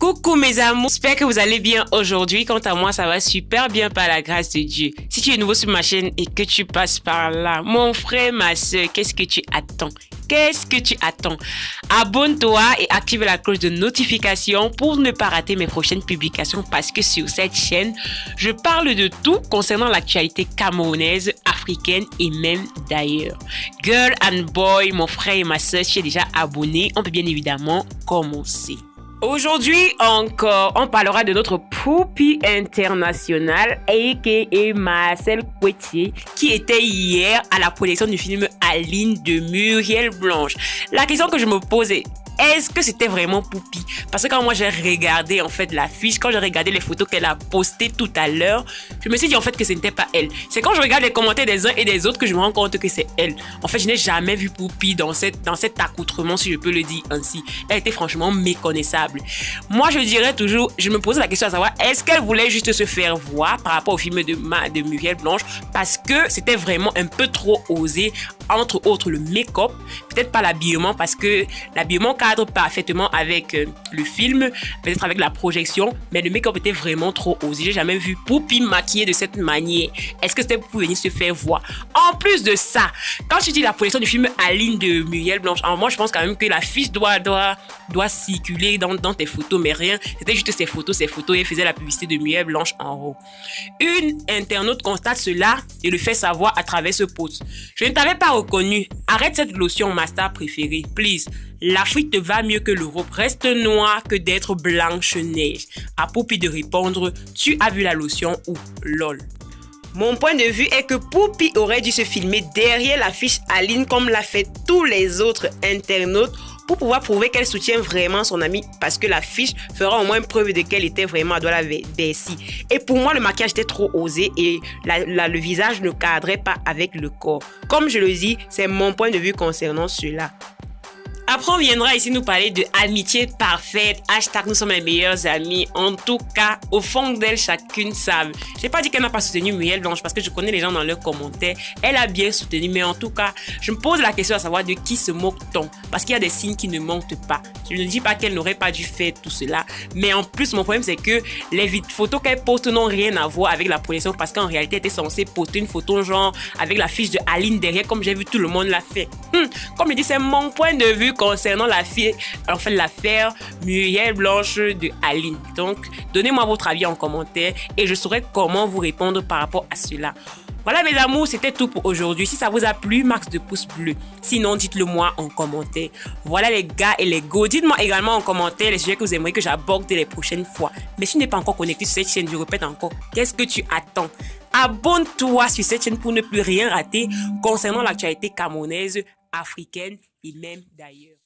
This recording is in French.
Coucou mes amours, j'espère que vous allez bien aujourd'hui. Quant à moi, ça va super bien par la grâce de Dieu. Si tu es nouveau sur ma chaîne et que tu passes par là, mon frère, ma soeur, qu'est-ce que tu attends? Qu'est-ce que tu attends? Abonne-toi et active la cloche de notification pour ne pas rater mes prochaines publications parce que sur cette chaîne, je parle de tout concernant l'actualité camerounaise, africaine et même d'ailleurs. Girl and boy, mon frère et ma soeur, si tu es déjà abonné, on peut bien évidemment commencer. Aujourd'hui encore, on parlera de notre poupie internationale, a.k.a. Marcel Coetier, qui était hier à la projection du film Aline de Muriel Blanche. La question que je me posais, est-ce que c'était vraiment Poupie? Parce que quand moi j'ai regardé en fait l'affiche, quand j'ai regardé les photos qu'elle a postées tout à l'heure, je me suis dit en fait que ce n'était pas elle. C'est quand je regarde les commentaires des uns et des autres que je me rends compte que c'est elle. En fait, je n'ai jamais vu Poupie dans cet accoutrement, si je peux le dire ainsi. Elle était franchement méconnaissable. Moi, je dirais toujours, je me posais la question à savoir, est-ce qu'elle voulait juste se faire voir par rapport au film de Muriel Blanche? Parce que c'était vraiment un peu trop osé, entre autres le make-up, peut-être pas l'habillement, parce que l'habillement cadre parfaitement avec le film, peut-être avec la projection, mais le make-up était vraiment trop osé. J'ai jamais vu Poupie maquillée de cette manière. Est-ce que c'était pour venir se faire voir? En plus de ça, quand je dis la projection du film Aline de Muriel Blanche, alors moi je pense quand même que l'affiche doit circuler dans tes photos, mais rien. C'était juste ces photos et elle faisait la publicité de Muriel Blanche en haut. Une internaute constate cela et le fait savoir à travers ce post. Je ne t'avais pas reconnu. Arrête cette lotion, ma star préférée, please. L'Afrique te va mieux que l'Europe. Reste noire que d'être Blanche-Neige. À Poupie de répondre, tu as vu la lotion ou lol. Mon point de vue est que Poupie aurait dû se filmer derrière l'affiche Aline comme l'a fait tous les autres internautes pour pouvoir prouver qu'elle soutient vraiment son amie parce que l'affiche fera au moins preuve de qu'elle était vraiment à la Bercy. Et pour moi, le maquillage était trop osé et le visage ne cadrait pas avec le corps. Comme je le dis, c'est mon point de vue concernant cela. Après, on viendra ici nous parler de amitié parfaite, hashtag nous sommes les meilleurs amis. En tout cas, au fond d'elle, chacune savent. Je n'ai pas dit qu'elle n'a pas soutenu Muriel Blanche parce que je connais les gens dans leurs commentaires. Elle a bien soutenu, mais en tout cas, je me pose la question à savoir de qui se moque-t-on? Parce qu'il y a des signes qui ne mentent pas. Je ne dis pas qu'elle n'aurait pas dû faire tout cela, mais en plus, mon problème, c'est que les photos qu'elle poste n'ont rien à voir avec la projection parce qu'en réalité, elle était censée poster une photo genre avec la fiche de Aline derrière, comme j'ai vu tout le monde l'a fait. Comme je dis, c'est mon point de vue concernant l'affaire Muriel Blanche de Aline. Donc, donnez-moi votre avis en commentaire et je saurai comment vous répondre par rapport à cela. Voilà mes amours, c'était tout pour aujourd'hui. Si ça vous a plu, max de pouces bleus. Sinon, dites-le moi en commentaire. Voilà les gars et les go. Dites-moi également en commentaire les sujets que vous aimeriez que j'aborde les prochaines fois. Mais si tu n'es pas encore connecté sur cette chaîne, je répète encore, qu'est-ce que tu attends? Abonne-toi sur cette chaîne pour ne plus rien rater concernant l'actualité camerounaise, africaine et même d'ailleurs.